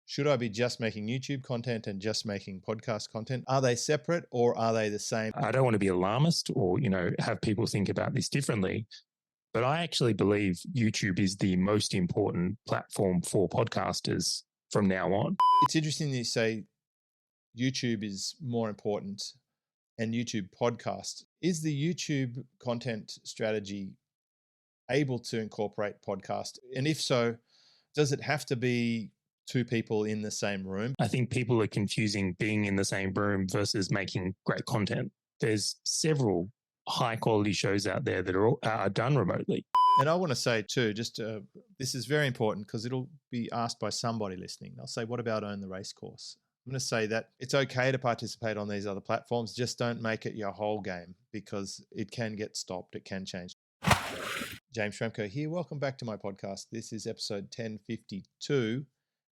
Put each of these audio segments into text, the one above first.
Should I be just making YouTube content and just making podcast content? Are they separate or are they the same? I don't want to be alarmist or, have people think about this differently, but I actually believe YouTube is the most important platform for podcasters from now on. It's interesting that you say YouTube is more important and YouTube podcast. Is the YouTube content strategy able to incorporate podcast? And if so, does it have to be two people in the same room? I think people are confusing being in the same room versus making great content. There's several high quality shows out there that are done remotely. And I want to say too, this is very important because it'll be asked by somebody listening. They'll say, what about Own the Racecourse? I'm going to say that it's okay to participate on these other platforms. Just don't make it your whole game because it can get stopped. It can change. James Schramko here. Welcome back to my podcast. This is episode 1052.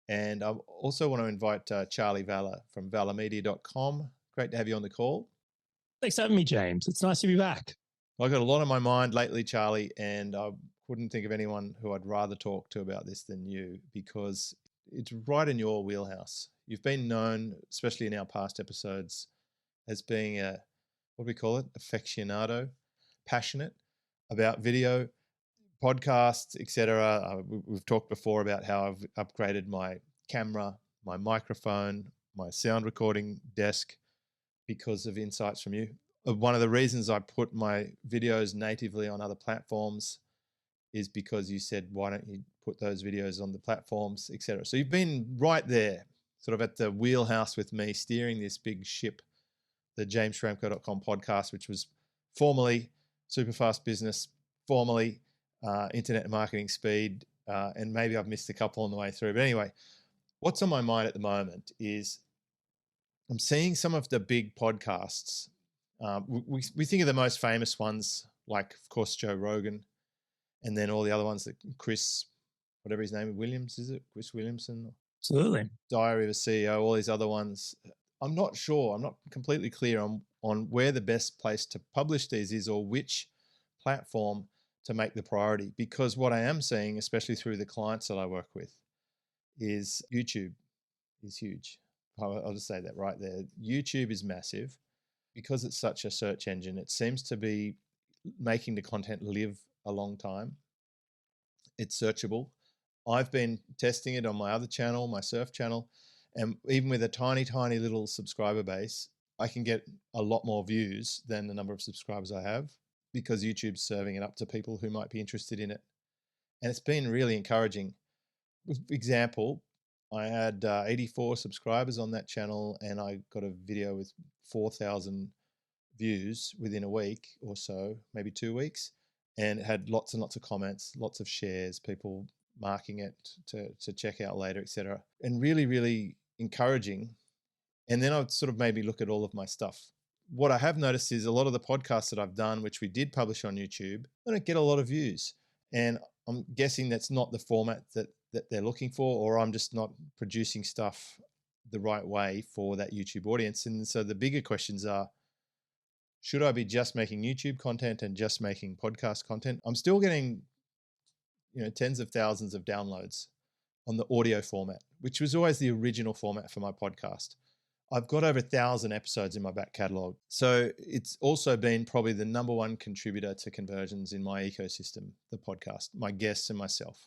And I also want to invite Charley Valher from ValherMedia.com. Great to have you on the call. Thanks for having me, James. It's nice to be back. I've got a lot on my mind lately, Charley, and I couldn't think of anyone who I'd rather talk to about this than you because it's right in your wheelhouse. You've been known, especially in our past episodes, as being aficionado, passionate about video, podcasts, etc. We've talked before about how I've upgraded my camera, my microphone, my sound recording desk because of insights from you. One of the reasons I put my videos natively on other platforms is because you said, why don't you put those videos on the platforms, etc. So you've been right there, sort of at the wheelhouse with me, steering this big ship, the JamesSchramko.com podcast, which was formerly Superfast Business, formerly Internet Marketing Speed, and maybe I've missed a couple on the way through. But anyway, what's on my mind at the moment is I'm seeing some of the big podcasts. We think of the most famous ones, like, of course, Joe Rogan, and then all the other ones that Chris, whatever his name is, Williams, is it? Chris Williamson? Absolutely. Diary of a CEO, all these other ones. I'm not sure. I'm not completely clear on where the best place to publish these is or which platform to make the priority. Because what I am seeing, especially through the clients that I work with, is YouTube is huge. I'll just say that right there. YouTube is massive. Because it's such a search engine, it seems to be making the content live a long time. It's searchable. I've been testing it on my other channel, my surf channel, and even with a tiny, tiny little subscriber base, I can get a lot more views than the number of subscribers I have because YouTube's serving it up to people who might be interested in it. And it's been really encouraging. For example, I had 84 subscribers on that channel and I got a video with 4,000 views within a week or so, maybe 2 weeks, and it had lots and lots of comments, lots of shares, people marking it to check out later, etc. And really, really encouraging. And then it sort of made me look at all of my stuff. What I have noticed is a lot of the podcasts that I've done, which we did publish on YouTube, they don't get a lot of views. And I'm guessing that's not the format that they're looking for, or I'm just not producing stuff the right way for that YouTube audience. And so the bigger questions are, should I be just making YouTube content and just making podcast content? I'm still getting, tens of thousands of downloads on the audio format, which was always the original format for my podcast. I've got over 1,000 episodes in my back catalog. So it's also been probably the number one contributor to conversions in my ecosystem, the podcast, my guests and myself.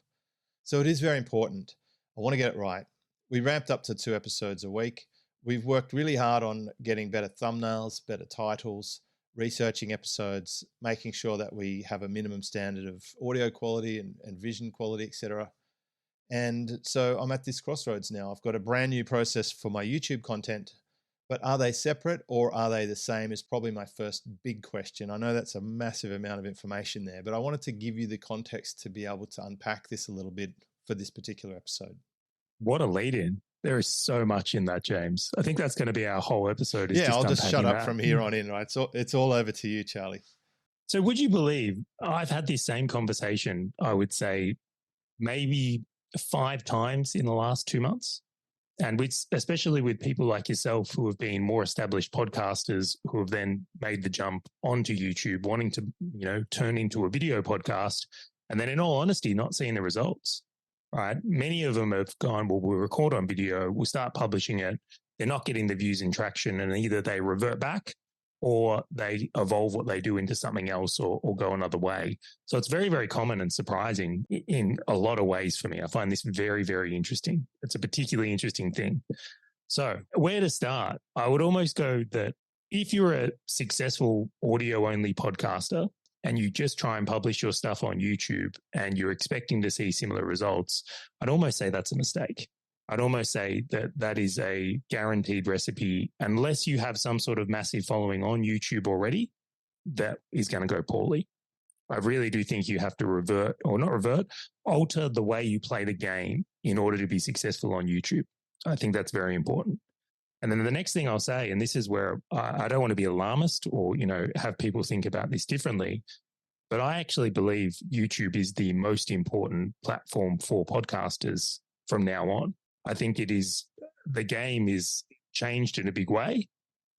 So it is very important. I want to get it right. We ramped up to 2 episodes a week. We've worked really hard on getting better thumbnails, better titles, researching episodes, making sure that we have a minimum standard of audio quality and vision quality, etc. And so I'm at this crossroads now. I've got a brand new process for my YouTube content, but are they separate or are they the same is probably my first big question. I know that's a massive amount of information there, but I wanted to give you the context to be able to unpack this a little bit for this particular episode. What a lead in. There is so much in that, James. I think that's going to be our whole episode. Yeah, I'll just shut up from here on in, right? So it's all over to you, Charley. So would you believe I've had this same conversation, I would say maybe 5 times in the last 2 months. And especially with people like yourself who have been more established podcasters who have then made the jump onto YouTube, wanting to, turn into a video podcast, and then in all honesty, not seeing the results. right? Many of them have gone, well, we'll record on video, we'll start publishing it. They're not getting the views and traction, and either they revert back or they evolve what they do into something else, or go another way. So it's very, very common and surprising in a lot of ways for me. I find this very, very interesting. It's a particularly interesting thing. So where to start? I would almost go that if you're a successful audio only podcaster and you just try and publish your stuff on YouTube and you're expecting to see similar results, I'd almost say that's a mistake. I'd almost say that that is a guaranteed recipe, unless you have some sort of massive following on YouTube already, that is going to go poorly. I really do think you have to alter the way you play the game in order to be successful on YouTube. I think that's very important. And then the next thing I'll say, and this is where I don't want to be alarmist or, have people think about this differently, but I actually believe YouTube is the most important platform for podcasters from now on. I think the game is changed in a big way.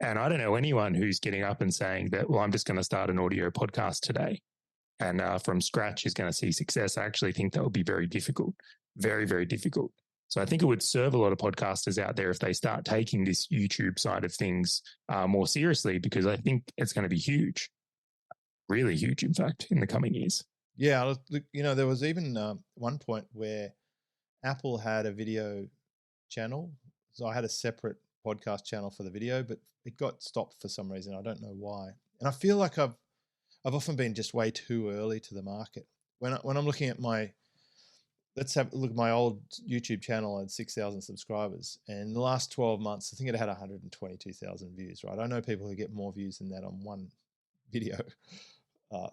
And I don't know anyone who's getting up and saying that, well, I'm just going to start an audio podcast today and from scratch is going to see success. I actually think that would be very difficult, very, very difficult. So I think it would serve a lot of podcasters out there if they start taking this YouTube side of things more seriously, because I think it's going to be huge, really huge, in fact, in the coming years. Yeah, there was even one point where Apple had a video channel. So I had a separate podcast channel for the video, but it got stopped for some reason. I don't know why. And I feel like I've often been just way too early to the market. When I'm looking at let's have a look at my old YouTube channel. I had 6,000 subscribers. And in the last 12 months, I think it had 122,000 views, right? I know people who get more views than that on one video.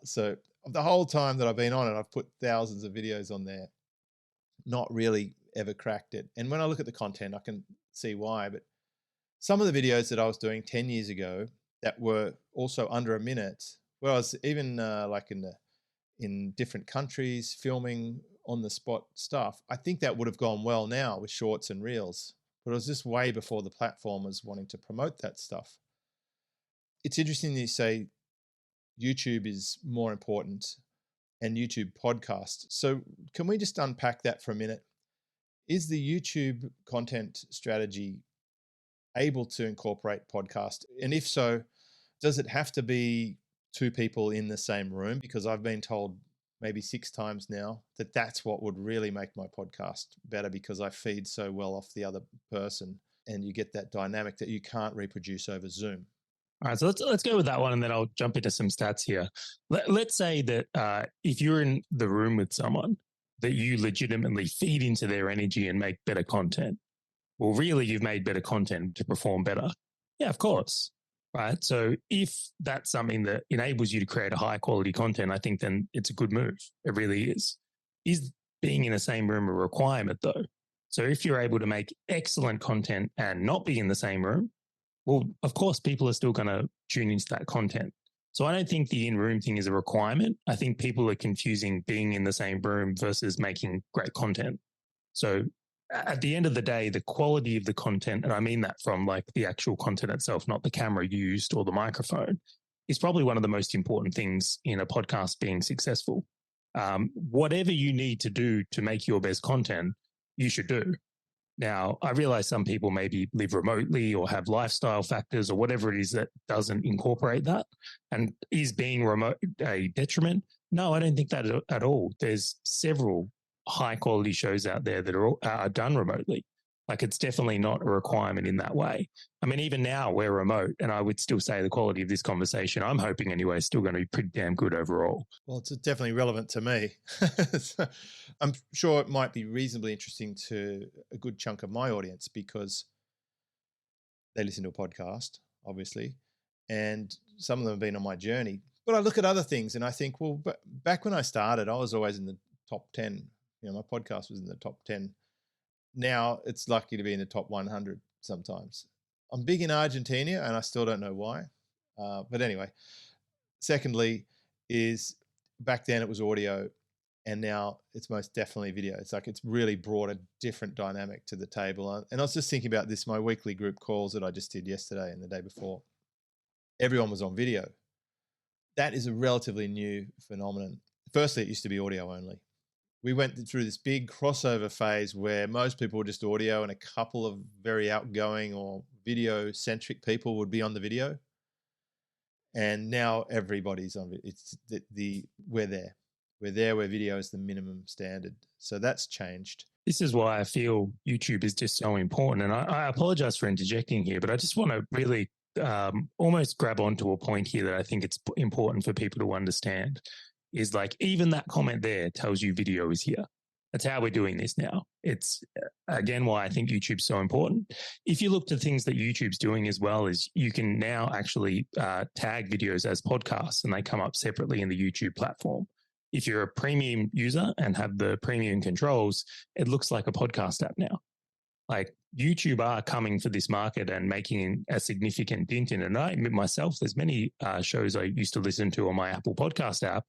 So the whole time that I've been on it, I've put thousands of videos on there, not really ever cracked it. And when I look at the content, I can see why. But some of the videos that I was doing 10 years ago that were also under a minute, where I was even like in different countries filming on the spot stuff, I think that would have gone well now with shorts and reels. But it was just way before the platform was wanting to promote that stuff. It's interesting that you say YouTube is more important and YouTube podcast. So can we just unpack that for a minute? Is the YouTube content strategy able to incorporate podcast? And if so, does it have to be two people in the same room? Because I've been told maybe 6 times now that that's what would really make my podcast better, because I feed so well off the other person and you get that dynamic that you can't reproduce over Zoom. All right, so let's go with that one, and then I'll jump into some stats here. Let's say that if you're in the room with someone, that you legitimately feed into their energy and make better content. Well, really, you've made better content to perform better. Yeah, of course. Right. So if that's something that enables you to create a high quality content, I think then it's a good move. It really is. Is being in the same room a requirement, though? So if you're able to make excellent content and not be in the same room, well, of course, people are still going to tune into that content. So I don't think the in-room thing is a requirement. I think people are confusing being in the same room versus making great content. So at the end of the day, the quality of the content, and I mean that from like the actual content itself, not the camera used or the microphone, is probably one of the most important things in a podcast being successful. Whatever you need to do to make your best content, you should do. Now, I realize some people maybe live remotely or have lifestyle factors or whatever it is that doesn't incorporate that. And is being remote a detriment? No, I don't think that at all. There's several high quality shows out there that are done remotely. Like, it's definitely not a requirement in that way. I mean, even now we're remote, and I would still say the quality of this conversation, I'm hoping anyway, is still going to be pretty damn good overall. Well, it's definitely relevant to me. So I'm sure it might be reasonably interesting to a good chunk of my audience, because they listen to a podcast, obviously, and some of them have been on my journey. But I look at other things and I think, well, but back when I started, I was always in the top 10. My podcast was in the top 10. Now it's lucky to be in the top 100 sometimes. I'm big in Argentina and I still don't know why. But anyway, secondly is back then it was audio and now it's most definitely video. It's like it's really brought a different dynamic to the table. And I was just thinking about this, my weekly group calls that I just did yesterday and the day before. Everyone was on video. That is a relatively new phenomenon. Firstly, it used to be audio only. we went through this big crossover phase where most people were just audio and a couple of very outgoing or video centric people would be on the video. And now everybody's on it. It's we're there where video is the minimum standard. So that's changed. This is why I feel YouTube is just so important. And I apologize for interjecting here, but I just want to really almost grab onto a point here that I think it's important for people to understand is like, even that comment there tells you video is here. That's how we're doing this now. It's, again, why I think YouTube's so important. If you look to things that YouTube's doing as well, is you can now actually tag videos as podcasts and they come up separately in the YouTube platform. If you're a premium user and have the premium controls, it looks like a podcast app now. Like YouTube are coming for this market and making a significant dent in it. And I admit myself, there's many shows I used to listen to on my Apple Podcast app.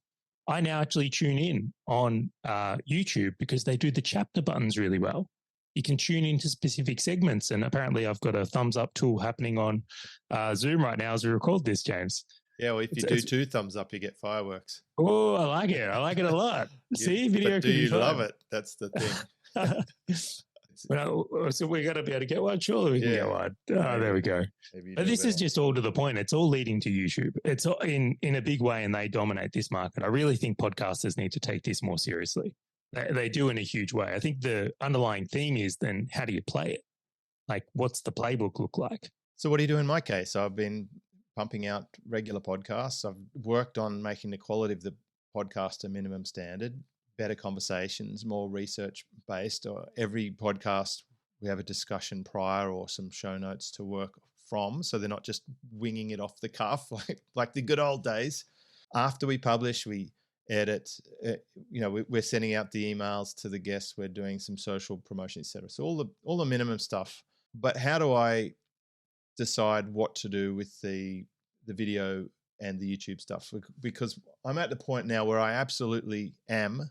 I now actually tune in on YouTube because they do the chapter buttons really well. You can tune into specific segments. And apparently I've got a thumbs up tool happening on Zoom right now as we record this, James. Yeah, well, if you do 2 thumbs up, you get fireworks. Oh, I like it. I like it a lot. See, video but can do be you fun. love it? That's the thing. Well, so we got to be able to get one. Surely we can get one. Oh, there we go. But this is just all to the point. It's all leading to YouTube. It's in a big way, and they dominate this market. I really think podcasters need to take this more seriously. They do in a huge way. I think the underlying theme is then how do you play it? Like, what's the playbook look like? So what do you do in my case? I've been pumping out regular podcasts. I've worked on making the quality of the podcast a minimum standard, better conversations, more research based. Or every podcast we have a discussion prior or some show notes to work from, so they're not just winging it off the cuff like the good old days. After we publish, we edit. We're sending out the emails to the guests. We're doing some social promotion, etc. So all the minimum stuff. But how do I decide what to do with the video and the YouTube stuff? Because I'm at the point now where I absolutely am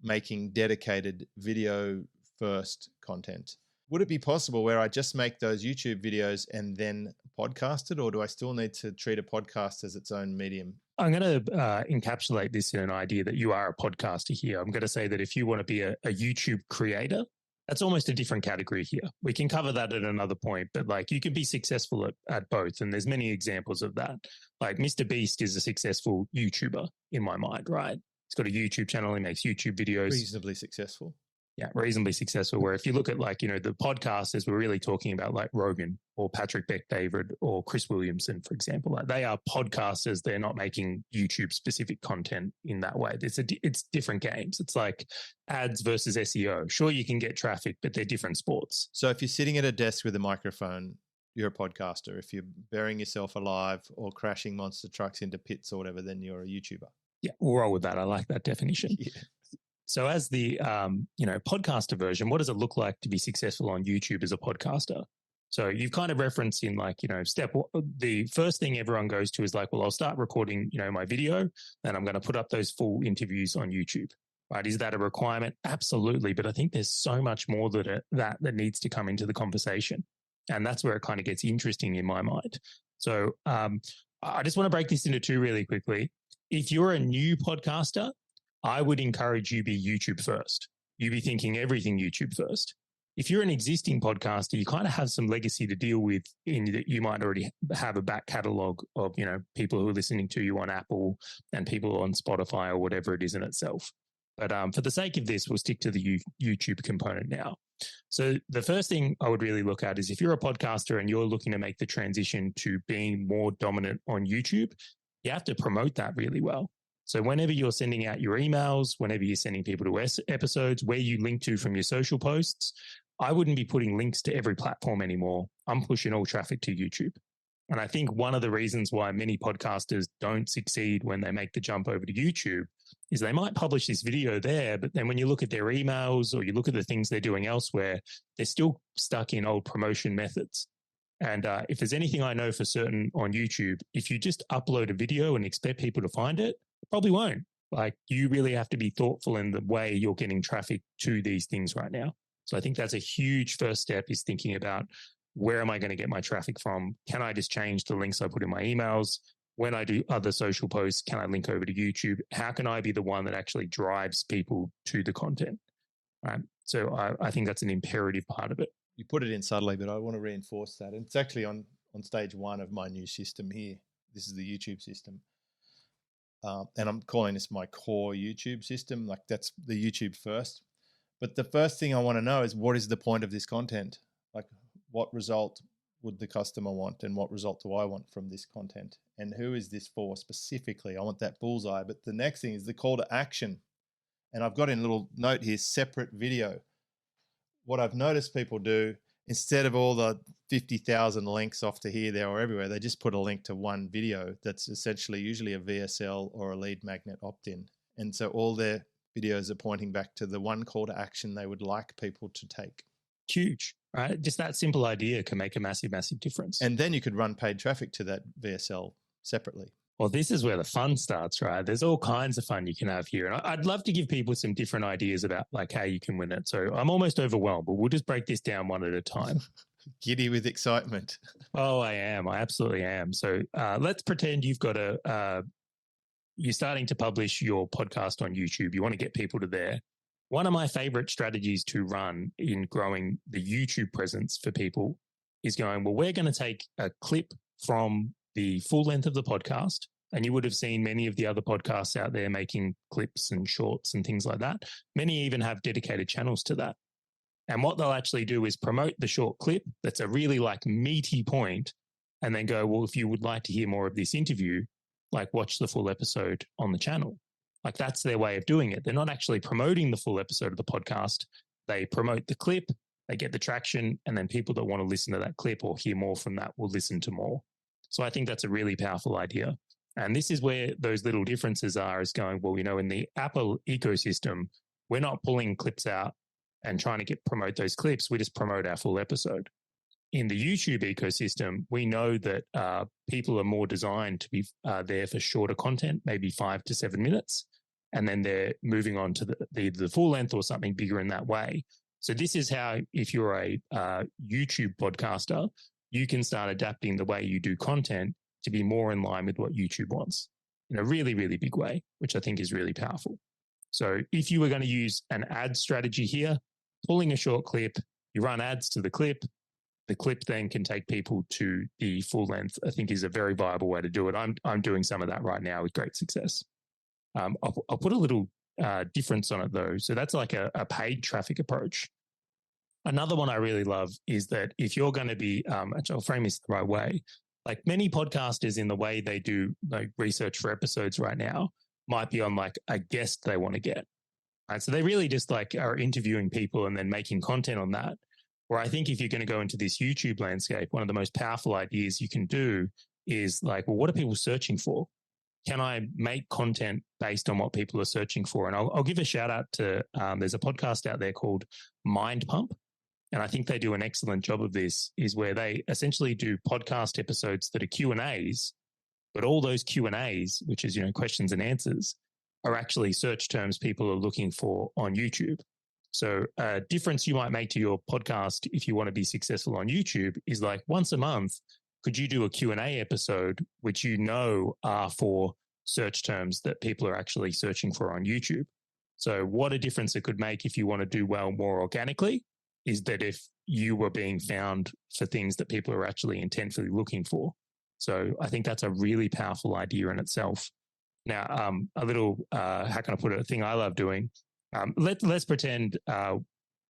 making dedicated video first content. Would it be possible where I just make those YouTube videos and then podcast it, or do I still need to treat a podcast as its own medium? I'm going to encapsulate this in an idea that you are a podcaster here. I'm going to say that if you want to be a YouTube creator, that's almost a different category here. We can cover that at another point, but like you can be successful at both. And there's many examples of that. Like Mr. Beast is a successful YouTuber in my mind, right? He's got a YouTube channel. He makes YouTube videos. Reasonably successful. Yeah, reasonably successful. Where if you look at like, the podcasters, we're really talking about like Rogan or Patrick Bet-David or Chris Williamson, for example. Like they are podcasters. They're not making YouTube specific content in that way. It's different games. It's like ads versus SEO. Sure, you can get traffic, but they're different sports. So if you're sitting at a desk with a microphone, you're a podcaster. If you're burying yourself alive or crashing monster trucks into pits or whatever, then you're a YouTuber. Yeah, we'll roll with that. I like that definition. Yeah. So as the, podcaster version, what does it look like to be successful on YouTube as a podcaster? So you've kind of referenced in like, the first thing everyone goes to is like, well, I'll start recording, my video, and I'm going to put up those full interviews on YouTube, right? Is that a requirement? Absolutely. But I think there's so much more that needs to come into the conversation. And that's where it kind of gets interesting in my mind. So I just want to break this into 2 really quickly. If you're a new podcaster, I would encourage you be YouTube first. You be thinking everything YouTube first. If you're an existing podcaster, you kind of have some legacy to deal with in that you might already have a back catalog of, people who are listening to you on Apple and people on Spotify or whatever it is in itself. But for the sake of this, we'll stick to the YouTube component now. So the first thing I would really look at is if you're a podcaster and you're looking to make the transition to being more dominant on YouTube, you have to promote that really well. So whenever you're sending out your emails, whenever you're sending people to episodes, where you link to from your social posts, I wouldn't be putting links to every platform anymore. I'm pushing all traffic to YouTube. And I think one of the reasons why many podcasters don't succeed when they make the jump over to YouTube is they might publish this video there, but then when you look at their emails or you look at the things they're doing elsewhere, they're still stuck in old promotion methods. And if there's anything I know for certain on YouTube, if you just upload a video and expect people to find it, probably won't. Like you really have to be thoughtful in the way you're getting traffic to these things right now. So I think that's a huge first step is thinking about where am I going to get my traffic from? Can I just change the links I put in my emails? when I do other social posts, can I link over to YouTube? How can I be the one that actually drives people to the content? Right. So I think that's an imperative part of it. You put it in subtly, but I want to reinforce that. And it's actually on stage one of my new system here. This is the YouTube system. And I'm calling this my core YouTube system. Like that's the YouTube first. But the first thing I want to know is, what is the point of this content? Like, what result would the customer want, and what result do I want from this content? And who is this for specifically? I want that bullseye. But the next thing is the call to action. And I've got in a little note here, separate video. What I've noticed people do, instead of all the 50,000 links off to here, there, or everywhere, they just put a link to one video that's essentially usually a VSL or a lead magnet opt-in. And so all their videos are pointing back to the one call to action they would like people to take. Huge, right? Just that simple idea can make a massive, massive difference. And then you could run paid traffic to that VSL separately. Well, this is where the fun starts, right? There's all kinds of fun you can have here. And I'd love to give people some different ideas about like how you can win it. So I'm almost overwhelmed, but we'll just break this down one at a time. Giddy with excitement. Oh, I am. I absolutely am. So let's pretend you've got you're starting to publish your podcast on YouTube. You want to get people to there. One of my favorite strategies to run in growing the YouTube presence for people is going, well, we're going to take a clip from the full length of the podcast. And you would have seen many of the other podcasts out there making clips and shorts and things like that. Many even have dedicated channels to that. And what they'll actually do is promote the short clip that's a really like meaty point, and then go, well, if you would like to hear more of this interview, like watch the full episode on the channel. Like that's their way of doing it. They're not actually promoting the full episode of the podcast. They promote the clip, they get the traction, and then people that want to listen to that clip or hear more from that will listen to more. So I think that's a really powerful idea. And this is where those little differences are, is going, well, in the Apple ecosystem, we're not pulling clips out and trying to promote those clips. We just promote our full episode. In the YouTube ecosystem, we know that people are more designed to be there for shorter content, maybe 5 to 7 minutes, and then they're moving on to the full length or something bigger in that way. So this is how, if you're a YouTube podcaster, you can start adapting the way you do content to be more in line with what YouTube wants in a really, really big way, which I think is really powerful. So if you were going to use an ad strategy here, pulling a short clip, you run ads to the clip then can take people to the full length, I think is a very viable way to do it. I'm doing some of that right now with great success. I'll put a little difference on it though. So that's like a paid traffic approach. Another one I really love is that if you're going to be, actually I'll frame this the right way, like many podcasters in the way they do like research for episodes right now might be on like a guest they want to get. Right? So they really just like are interviewing people and then making content on that. Where I think if you're going to go into this YouTube landscape, one of the most powerful ideas you can do is like, well, what are people searching for? Can I make content based on what people are searching for? And I'll give a shout out to, there's a podcast out there called Mind Pump. And I think they do an excellent job of this, is where they essentially do podcast episodes that are Q&As, but all those Q&As, which is, questions and answers, are actually search terms people are looking for on YouTube. So a difference you might make to your podcast if you want to be successful on YouTube is like once a month, could you do a Q&A episode, which are for search terms that people are actually searching for on YouTube? So what a difference it could make if you want to do well more organically is that if you were being found for things that people are actually intentfully looking for. So I think that's a really powerful idea in itself. Now, a little, how can I put it, a thing I love doing. Let's pretend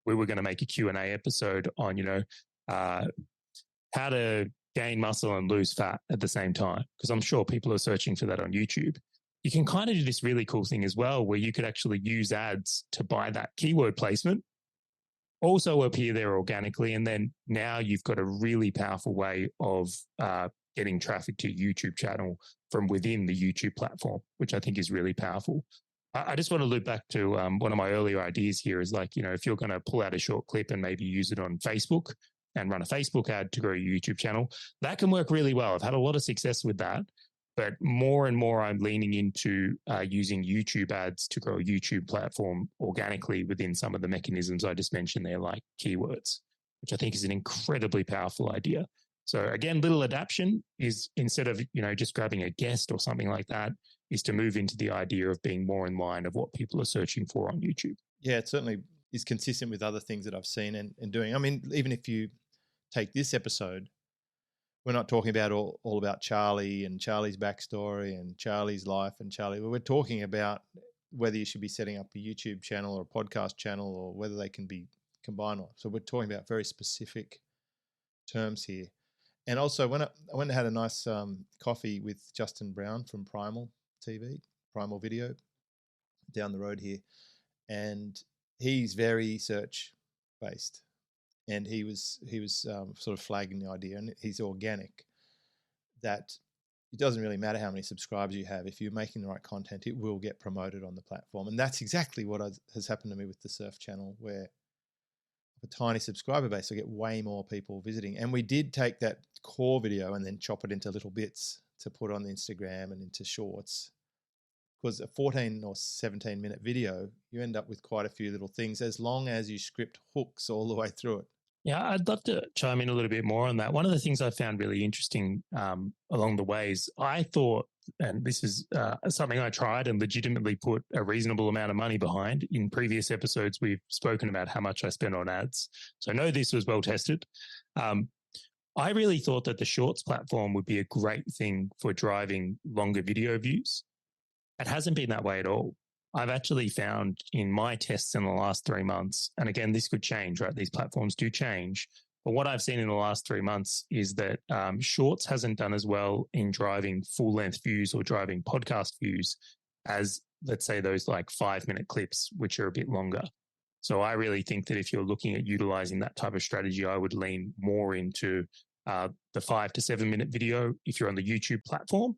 we were going to make a Q&A episode on, how to gain muscle and lose fat at the same time, because I'm sure people are searching for that on YouTube. You can kind of do this really cool thing as well, where you could actually use ads to buy that keyword placement, also appear there organically. And then now you've got a really powerful way of getting traffic to your YouTube channel from within the YouTube platform, which I think is really powerful. I just want to loop back to one of my earlier ideas here is like, if you're going to pull out a short clip and maybe use it on Facebook and run a Facebook ad to grow your YouTube channel, that can work really well. I've had a lot of success with that, but more and more I'm leaning into using YouTube ads to grow a YouTube platform organically within some of the mechanisms I just mentioned there, like keywords, which I think is an incredibly powerful idea. So again, little adaptation is, instead of, just grabbing a guest or something like that, is to move into the idea of being more in line of what people are searching for on YouTube. Yeah, it certainly is consistent with other things that I've seen and doing. I mean, even if you take this episode, we're not talking about all about Charley and Charley's backstory and Charley's life and Charley. We're talking about whether you should be setting up a YouTube channel or a podcast channel, or whether they can be combined. So we're talking about very specific terms here. And also, when I went and had a nice coffee with Justin Brown from Primal TV, Primal Video, down the road here, and he's very search based, and he was sort of flagging the idea, and he's organic, that it doesn't really matter how many subscribers you have. If you're making the right content, it will get promoted on the platform. And that's exactly what has happened to me with the surf channel, where a tiny subscriber base, I get way more people visiting. And we did take that core video and then chop it into little bits to put on the Instagram and into shorts. Because a 14 or 17-minute video, you end up with quite a few little things, as long as you script hooks all the way through it. Yeah, I'd love to chime in a little bit more on that. One of the things I found really interesting along the ways, I thought, and this is something I tried and legitimately put a reasonable amount of money behind. In previous episodes, we've spoken about how much I spent on ads. So I know this was well tested. I really thought that the Shorts platform would be a great thing for driving longer video views. It hasn't been that way at all. I've actually found in my tests in the last 3 months, and again, this could change, right? These platforms do change. But what I've seen in the last 3 months is that Shorts hasn't done as well in driving full-length views or driving podcast views as, let's say, those like 5-minute clips, which are a bit longer. So I really think that if you're looking at utilizing that type of strategy, I would lean more into the 5 to 7 minute video if you're on the YouTube platform.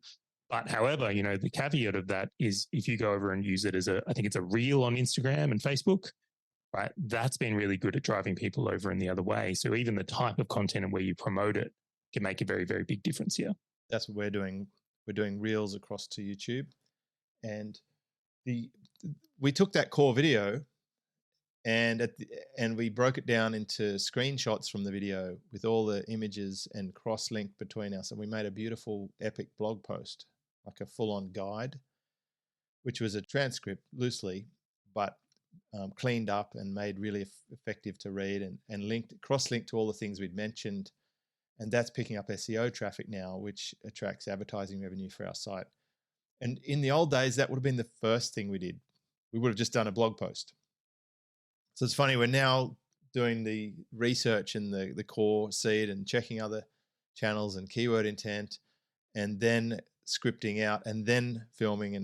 But however, the caveat of that is if you go over and use it as I think it's a reel on Instagram and Facebook, right? That's been really good at driving people over in the other way. So even the type of content and where you promote it can make a very, very big difference here. That's what we're doing. We're doing reels across to YouTube. And we took that core video and we broke it down into screenshots from the video with all the images and cross-linked between us. And we made a beautiful, epic blog post, like a full-on guide, which was a transcript loosely, but cleaned up and made really effective to read, and cross-linked to all the things we'd mentioned. And that's picking up SEO traffic now, which attracts advertising revenue for our site. And in the old days, that would have been the first thing we did. We would have just done a blog post. So it's funny, we're now doing the research and the core seed and checking other channels and keyword intent, and then scripting out, and then filming,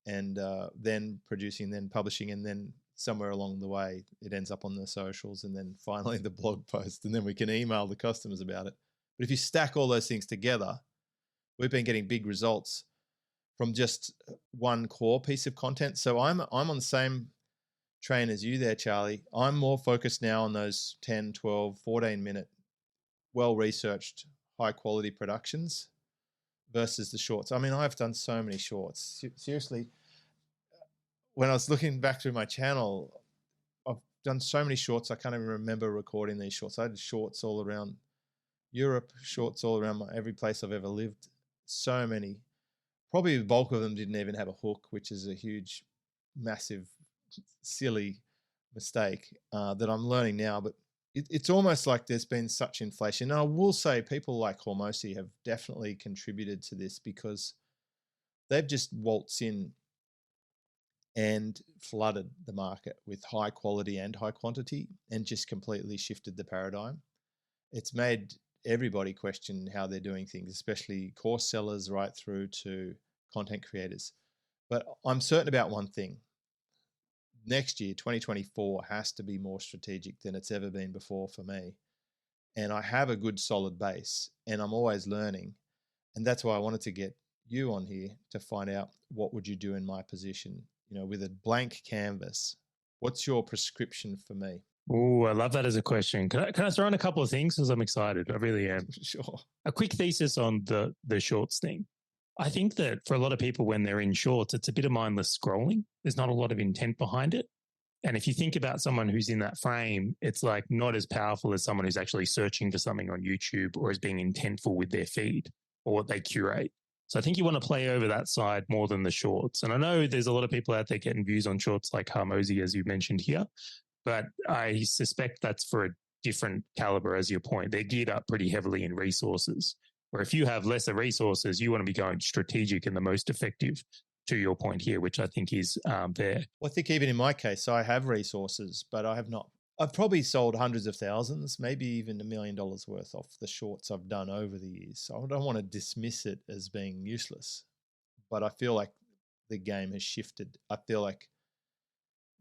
and then producing, then publishing, and then somewhere along the way it ends up on the socials, and then finally the blog post, and then we can email the customers about it. But if you stack all those things together, we've been getting big results from just one core piece of content. So I'm on the same train as you there, Charley. I'm more focused now on those 10, 12, 14-minute, well-researched, high-quality productions versus the shorts. I mean, I've done so many shorts. Seriously, when I was looking back through my channel, I've done so many shorts, I can't even remember recording these shorts. I did shorts all around Europe, shorts all around every place I've ever lived. So many. Probably the bulk of them didn't even have a hook, which is a huge, massive, silly mistake that I'm learning now. But it's almost like there's been such inflation. And I will say people like Hormozy have definitely contributed to this, because they've just waltzed in and flooded the market with high quality and high quantity, and just completely shifted the paradigm. It's made everybody question how they're doing things, especially course sellers right through to content creators. But I'm certain about one thing. Next year, 2024, has to be more strategic than it's ever been before for me. And I have a good solid base, and I'm always learning. And that's why I wanted to get you on here to find out, what would you do in my position, with a blank canvas? What's your prescription for me? Oh, I love that as a question. Can I throw in a couple of things, because I'm excited? I really am. Sure. A quick thesis on the shorts thing. I think that for a lot of people, when they're in shorts, it's a bit of mindless scrolling. There's not a lot of intent behind it. And if you think about someone who's in that frame, it's like not as powerful as someone who's actually searching for something on YouTube or is being intentful with their feed or what they curate. So I think you want to play over that side more than the shorts. And I know there's a lot of people out there getting views on shorts like Harmozy, as you mentioned here, but I suspect that's for a different caliber, as your point. They're geared up pretty heavily in resources, where if you have lesser resources, you want to be going strategic and the most effective, to your point here, which I think is there. Well, I think even in my case, I have resources, but I've probably sold hundreds of thousands, maybe even $1 million worth off the shorts I've done over the years. So I don't want to dismiss it as being useless, but I feel like the game has shifted. I feel like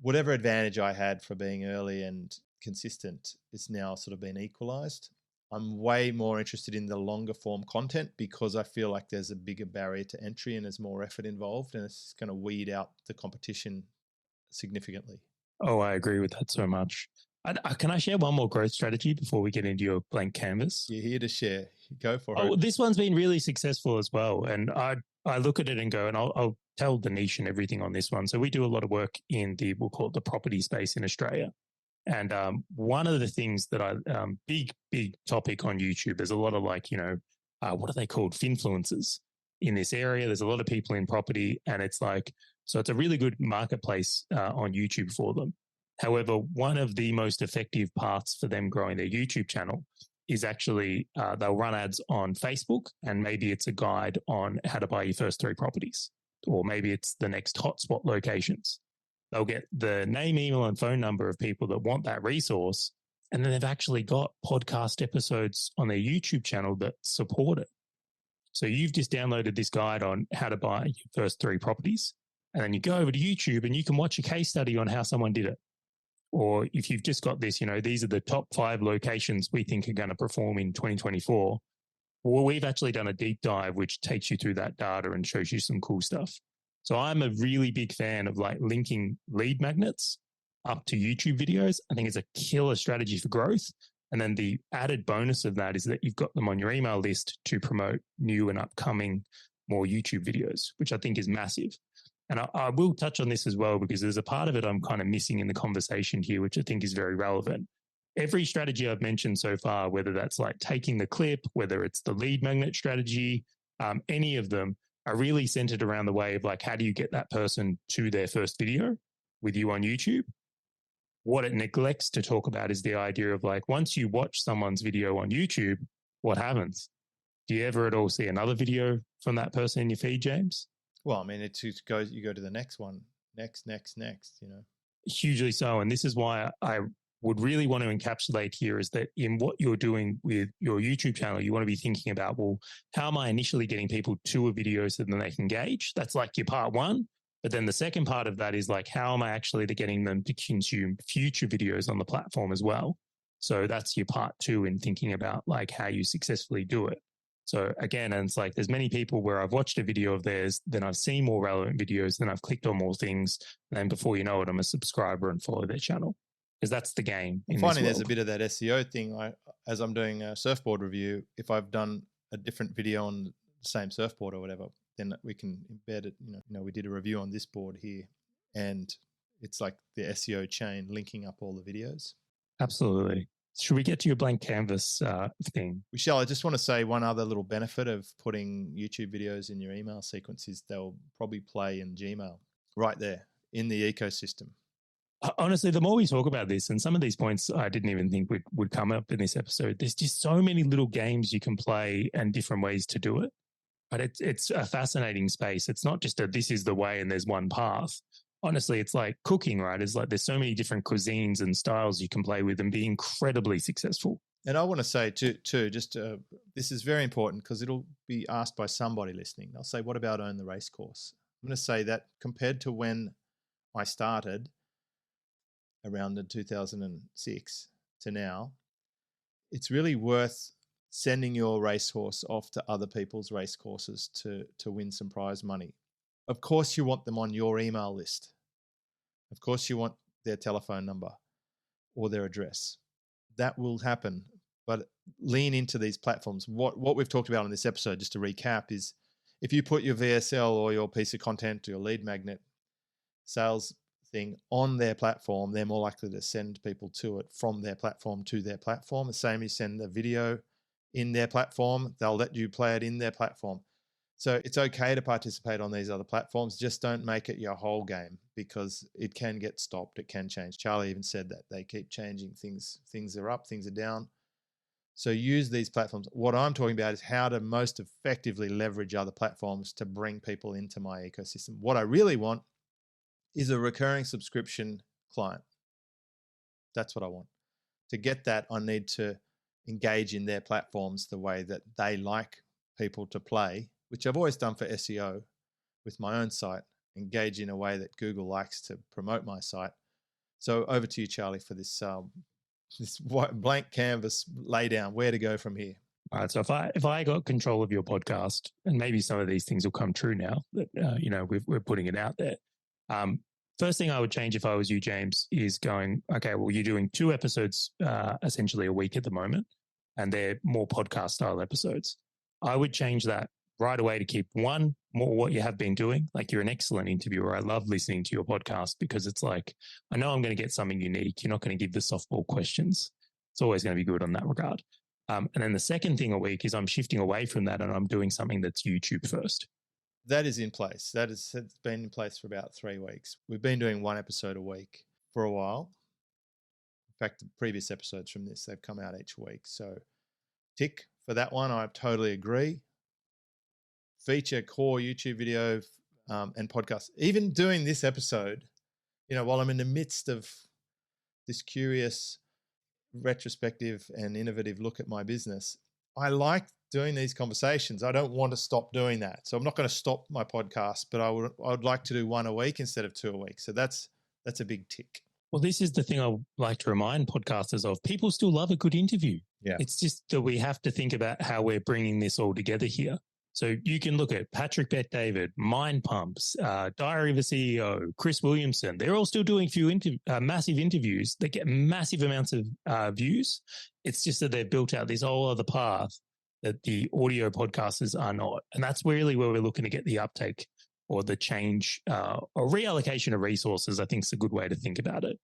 whatever advantage I had for being early and consistent is now sort of been equalized. I'm way more interested in the longer form content because I feel like there's a bigger barrier to entry and there's more effort involved, and it's going to weed out the competition significantly. Oh, I agree with that so much. Can I share one more growth strategy before we get into your blank canvas? You're here to share. Go for it. Oh, this one's been really successful as well. And I look at it and go, and I'll tell the niche and everything on this one. So we do a lot of work in we'll call it the property space in Australia. And one of the things that big topic on YouTube, there's a lot of what are they called? Finfluencers in this area. There's a lot of people in property, and it's so it's a really good marketplace on YouTube for them. However, one of the most effective paths for them growing their YouTube channel is actually they'll run ads on Facebook, and maybe it's a guide on how to buy your first 3 properties, or maybe it's the next hotspot locations. They'll get the name, email, and phone number of people that want that resource. And then they've actually got podcast episodes on their YouTube channel that support it. So you've just downloaded this guide on how to buy your first 3 properties. And then you go over to YouTube and you can watch a case study on how someone did it. Or if you've just got this, these are the top 5 locations we think are going to perform in 2024. Well, we've actually done a deep dive, which takes you through that data and shows you some cool stuff. So I'm a really big fan of linking lead magnets up to YouTube videos. I think it's a killer strategy for growth. And then the added bonus of that is that you've got them on your email list to promote new and upcoming more YouTube videos, which I think is massive. And I will touch on this as well, because there's a part of it I'm kind of missing in the conversation here, which I think is very relevant. Every strategy I've mentioned so far, whether that's taking the clip, whether it's the lead magnet strategy, any of them, are really centered around the way of how do you get that person to their first video with you on YouTube? What it neglects to talk about is the idea of once you watch someone's video on YouTube, what happens? Do you ever at all see another video from that person in your feed, James? Well, I mean, you go to the next one, next, Hugely so. And this is why I would really want to encapsulate here is that in what you're doing with your YouTube channel, you want to be thinking about, well, how am I initially getting people to a video so then they can engage? That's your part one. But then the second part of that is how am I actually getting them to consume future videos on the platform as well? So that's your part two in thinking about how you successfully do it. So again, and it's there's many people where I've watched a video of theirs, then I've seen more relevant videos, then I've clicked on more things. And then before you know it, I'm a subscriber and follow their channel. Because that's the game. I'm finding there's a bit of that SEO thing. As I'm doing a surfboard review, if I've done a different video on the same surfboard or whatever, then we can embed it. We did a review on this board here, and it's the SEO chain linking up all the videos. Absolutely. Should we get to your blank canvas thing? We shall. I just want to say one other little benefit of putting YouTube videos in your email sequence is they'll probably play in Gmail right there in the ecosystem. Honestly, the more we talk about this, and some of these points I didn't even think would come up in this episode, there's just so many little games you can play and different ways to do it. But it's a fascinating space. It's not just this is the way and there's one path. Honestly, it's like cooking, right? It's there's so many different cuisines and styles you can play with and be incredibly successful. And I want to say too, this is very important because it'll be asked by somebody listening. They'll say, what about Own the Race Course? I'm going to say that compared to when I started around in 2006 to now, it's really worth sending your racehorse off to other people's race courses to win some prize money. Of course, you want them on your email list. Of course, you want their telephone number or their address. That will happen, but lean into these platforms. What we've talked about in this episode, just to recap, is if you put your VSL or your piece of content or your lead magnet sales thing on their platform, they're more likely to send people to it from their platform to their platform. The same, you send a video in their platform, they'll let you play it in their platform. So it's okay to participate on these other platforms. Just don't make it your whole game, because it can get stopped. It can change. Charley even said that they keep changing things. Things are up, things are down. So use these platforms. What I'm talking about is how to most effectively leverage other platforms to bring people into my ecosystem. What I really want is a recurring subscription client. That's what I want. To get that, I need to engage in their platforms the way that they like people to play, which I've always done for SEO with my own site, engage in a way that Google likes to promote my site. So over to you, Charley, for this blank canvas lay down, where to go from here. All right. So if I got control of your podcast, and maybe some of these things will come true now that we're putting it out there. First thing I would change if I was you, James, is going, okay, well, you're doing 2 episodes essentially a week at the moment, and they're more podcast style episodes. I would change that right away to keep one more what you have been doing. Like, you're an excellent interviewer. I love listening to your podcast because it's like, I know I'm going to get something unique. You're not going to give the softball questions. It's always going to be good on that regard. And then the second thing a week is I'm shifting away from that and I'm doing something that's YouTube first. That is in place. It's been in place for about 3 weeks. We've been doing 1 episode a week for a while. In fact, the previous episodes from this, they've come out each week. So tick for that one. I totally agree. Feature core YouTube video and podcast. Even doing this episode, while I'm in the midst of this curious retrospective and innovative look at my business, I like doing these conversations. I don't want to stop doing that. So I'm not going to stop my podcast, but I would like to do 1 a week instead of 2 a week. So that's a big tick. Well, this is the thing I would like to remind podcasters of. People still love a good interview. Yeah. It's just that we have to think about how we're bringing this all together here. So you can look at Patrick Bet-David, Mind Pumps, Diary of a CEO, Chris Williamson. They're all still doing massive interviews. They get massive amounts of views. It's just that they've built out this whole other path that the audio podcasters are not. And that's really where we're looking to get the uptake or the change or reallocation of resources. I think is a good way to think about it.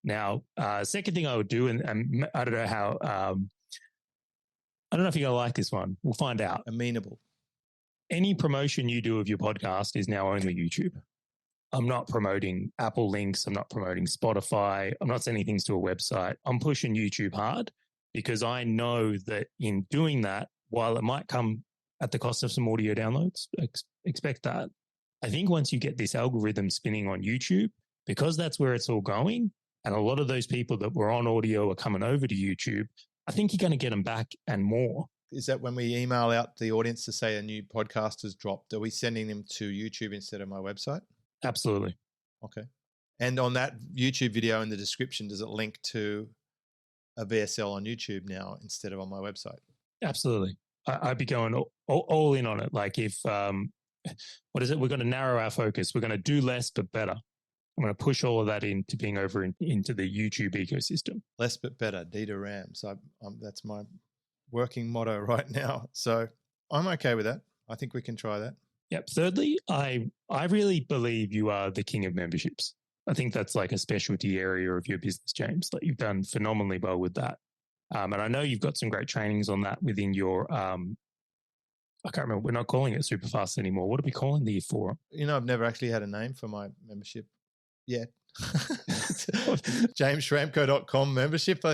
Now, second thing I would do, and I don't know how, I don't know if you're going to like this one. We'll find out. Amenable. Any promotion you do of your podcast is now only YouTube. I'm not promoting Apple links. I'm not promoting Spotify. I'm not sending things to a website. I'm pushing YouTube hard because I know that in doing that, while it might come at the cost of some audio downloads, expect that. I think once you get this algorithm spinning on YouTube, because that's where it's all going, and a lot of those people that were on audio are coming over to YouTube, I think you're going to get them back and more. Is that when we email out the audience to say a new podcast has dropped, are we sending them to YouTube instead of my website? Absolutely. Okay. And on that YouTube video in the description, does it link to a VSL on YouTube now instead of on my website? Absolutely. I'd be going all in on it. Like if, what is it? We're going to narrow our focus. We're going to do less, but better. I'm going to push all of that into being over into the YouTube ecosystem. Less, but better. Dieter Rams. That's my working motto right now. So I'm okay with that. I think we can try that. Yep. Thirdly, I really believe you are the king of memberships. I think that's like a specialty area of your business, James. Like, you've done phenomenally well with that. And I know you've got some great trainings on that within your, I can't remember, we're not calling it Superfast anymore. What are we calling the forum? I've never actually had a name for my membership yet. JamesSchramko.com membership.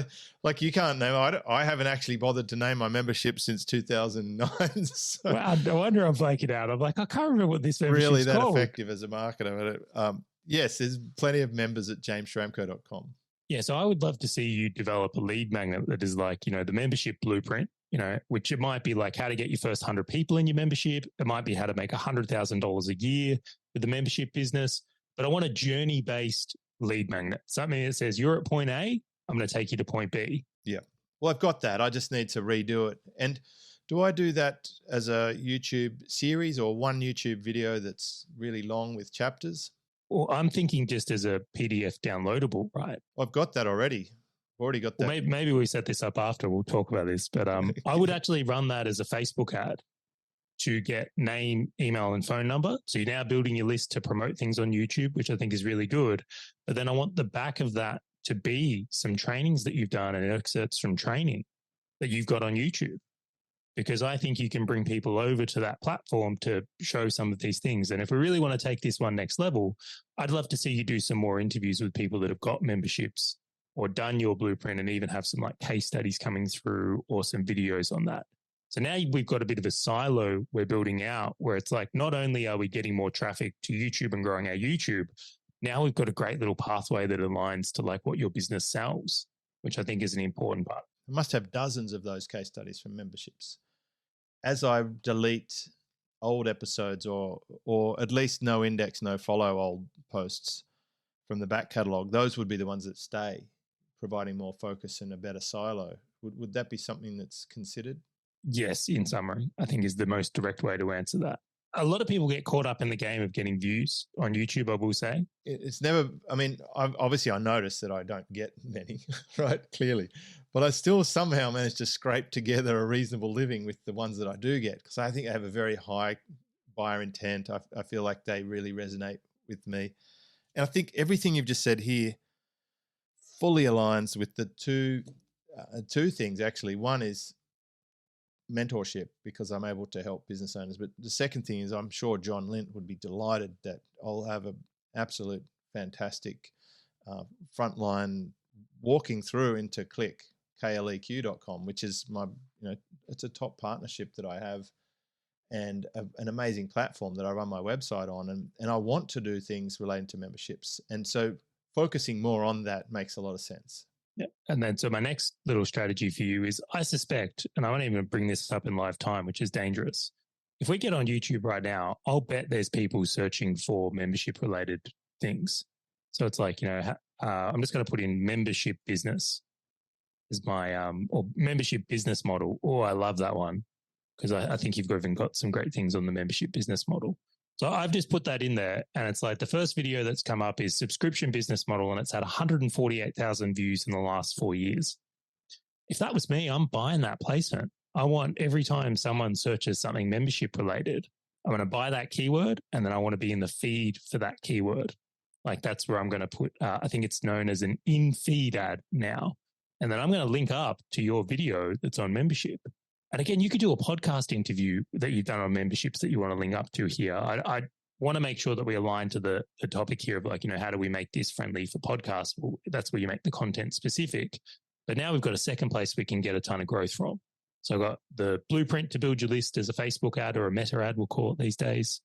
Like, you can't name it. I haven't actually bothered to name my membership since 2009. So well, I wonder if I get out. I'm like, I can't remember what this membership really is that called. Effective as a marketer. But yes, there's plenty of members at JamesSchramko.com. Yeah, so I would love to see you develop a lead magnet that is like, the membership blueprint, which it might be like how to get your first 100 people in your membership. It might be how to make $100,000 a year with the membership business. But I want a journey-based lead magnet, something that says you're at point A, I'm going to take you to point B. Yeah. Well, I've got that. I just need to redo it. And do I do that as a YouTube series or one YouTube video that's really long with chapters? Well, I'm thinking just as a PDF downloadable, right? I've got that already. I've already got that. Well, maybe we set this up after. We'll talk about this. But I would actually run that as a Facebook ad. to get name, email, and phone number. So you're now building your list to promote things on YouTube, which I think is really good. But then I want the back of that to be some trainings that you've done and excerpts from training that you've got on YouTube, because I think you can bring people over to that platform to show some of these things. And if we really want to take this one next level, I'd love to see you do some more interviews with people that have got memberships or done your blueprint, and even have some like case studies coming through or some videos on that. So now we've got a bit of a silo we're building out where it's like, not only are we getting more traffic to YouTube and growing our YouTube, now we've got a great little pathway that aligns to like what your business sells, which I think is an important part. I must have dozens of those case studies from memberships. As I delete old episodes or at least no index, no follow old posts from the back catalogue, those would be the ones that stay, providing more focus and a better silo. Would that be something that's considered? Yes, in summary, I think is the most direct way to answer that. A lot of people get caught up in the game of getting views on YouTube, I will say. It's never, I mean, obviously I notice that I don't get many, right? Clearly. But I still somehow manage to scrape together a reasonable living with the ones that I do get, because I think I have a very high buyer intent. I feel like they really resonate with me. And I think everything you've just said here fully aligns with the two things, actually. One is mentorship, because I'm able to help business owners. But the second thing is, I'm sure John Lint would be delighted that I'll have an absolute fantastic frontline walking through into KLEQ.com, which is my, it's a top partnership that I have, and an amazing platform that I run my website on. And I want to do things relating to memberships. And so focusing more on that makes a lot of sense. Yeah. And then, so my next little strategy for you is, I suspect, and I won't even bring this up in live time, which is dangerous. If we get on YouTube right now, I'll bet there's people searching for membership related things. So it's like, I'm just going to put in membership business as my, or membership business model. Oh, I love that one, because I think you've even got some great things on the membership business model. So I've just put that in there, and it's like the first video that's come up is subscription business model, and it's had 148,000 views in the last 4 years. If that was me, I'm buying that placement. I want, every time someone searches something membership related, I want to buy that keyword, and then I want to be in the feed for that keyword. Like, that's where I'm going to put, I think it's known as an in-feed ad now. And then I'm going to link up to your video that's on membership. And again, you could do a podcast interview that you've done on memberships that you want to link up to here. I want to make sure that we align to the topic here of like, how do we make this friendly for podcasts? Well, that's where you make the content specific. But now we've got a second place we can get a ton of growth from. So I've got the blueprint to build your list as a Facebook ad, or a meta ad, we'll call it these days.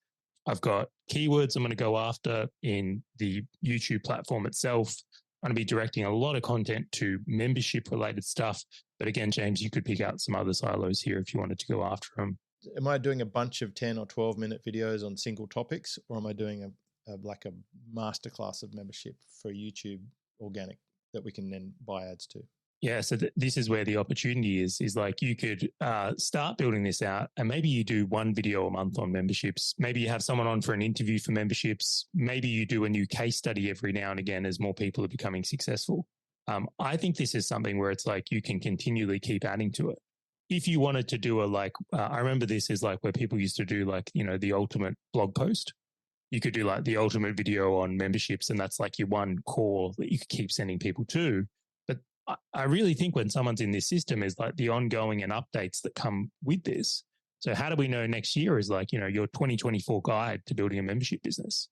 I've got keywords I'm going to go after in the YouTube platform itself. I'm going to be directing a lot of content to membership related stuff. But again, James, you could pick out some other silos here if you wanted to go after them. Am I doing a bunch of 10 or 12 minute videos on single topics, or am I doing a masterclass of membership for YouTube organic that we can then buy ads to? Yeah, so this is where the opportunity is like, you could start building this out, and maybe you do one video a month on memberships. Maybe you have someone on for an interview for memberships. Maybe you do a new case study every now and again as more people are becoming successful. I think this is something where it's like you can continually keep adding to it. If you wanted to do I remember this is like where people used to do like, the ultimate blog post. You could do like the ultimate video on memberships, and that's like your one core that you could keep sending people to. I really think when someone's in this system is like the ongoing and updates that come with this. So how do we know next year is like, your 2024 guide to building a membership business?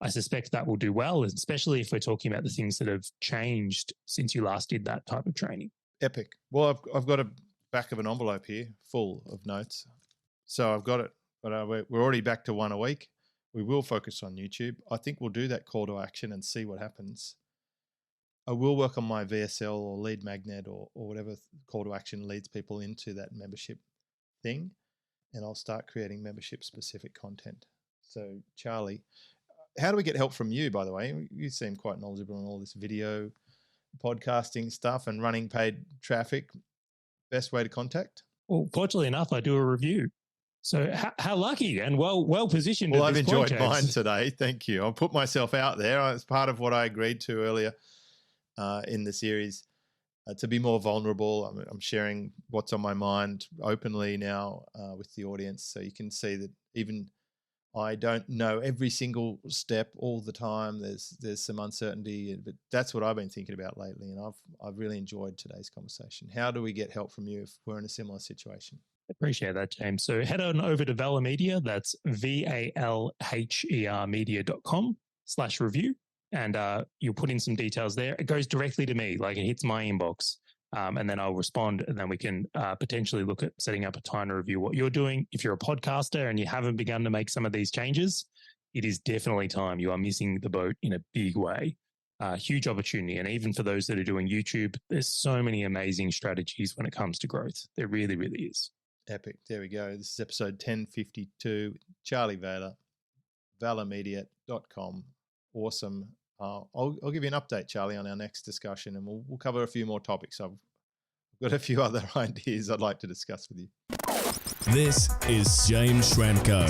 I suspect that will do well, especially if we're talking about the things that have changed since you last did that type of training. Epic. Well, I've got a back of an envelope here full of notes. So I've got it, but we're already back to one a week. We will focus on YouTube. I think we'll do that call to action and see what happens. I will work on my VSL or lead magnet or whatever call to action leads people into that membership thing. And I'll start creating membership specific content. So Charley, how do we get help from you, by the way? You seem quite knowledgeable on all this video podcasting stuff and running paid traffic. Best way to contact? Well, fortunately enough, I do a review. So how lucky and well positioned. Well, I've enjoyed mine today. Thank you. I'll put myself out there. It's part of what I agreed to earlier in the series. to be more vulnerable. I'm sharing what's on my mind openly now with the audience, so you can see that even I don't know every single step all the time. There's some uncertainty, but that's what I've been thinking about lately, and I've really enjoyed today's conversation. How do we get help from you if we're in a similar situation? Appreciate that, James. So head on over to ValherMedia. That's ValherMedia.com/review. And you'll put in some details there. It goes directly to me, like it hits my inbox. And then I'll respond, and then we can potentially look at setting up a time to review what you're doing. If you're a podcaster and you haven't begun to make some of these changes, it is definitely time. You are missing the boat in a big way. Huge opportunity. And even for those that are doing YouTube, there's so many amazing strategies when it comes to growth. There really, really is. Epic. There we go. This is episode 1052. Charley Valher, ValherMedia.com. Awesome. I'll give you an update, Charley, on our next discussion, and we'll cover a few more topics. I've got a few other ideas I'd like to discuss with you. This is James Schramko.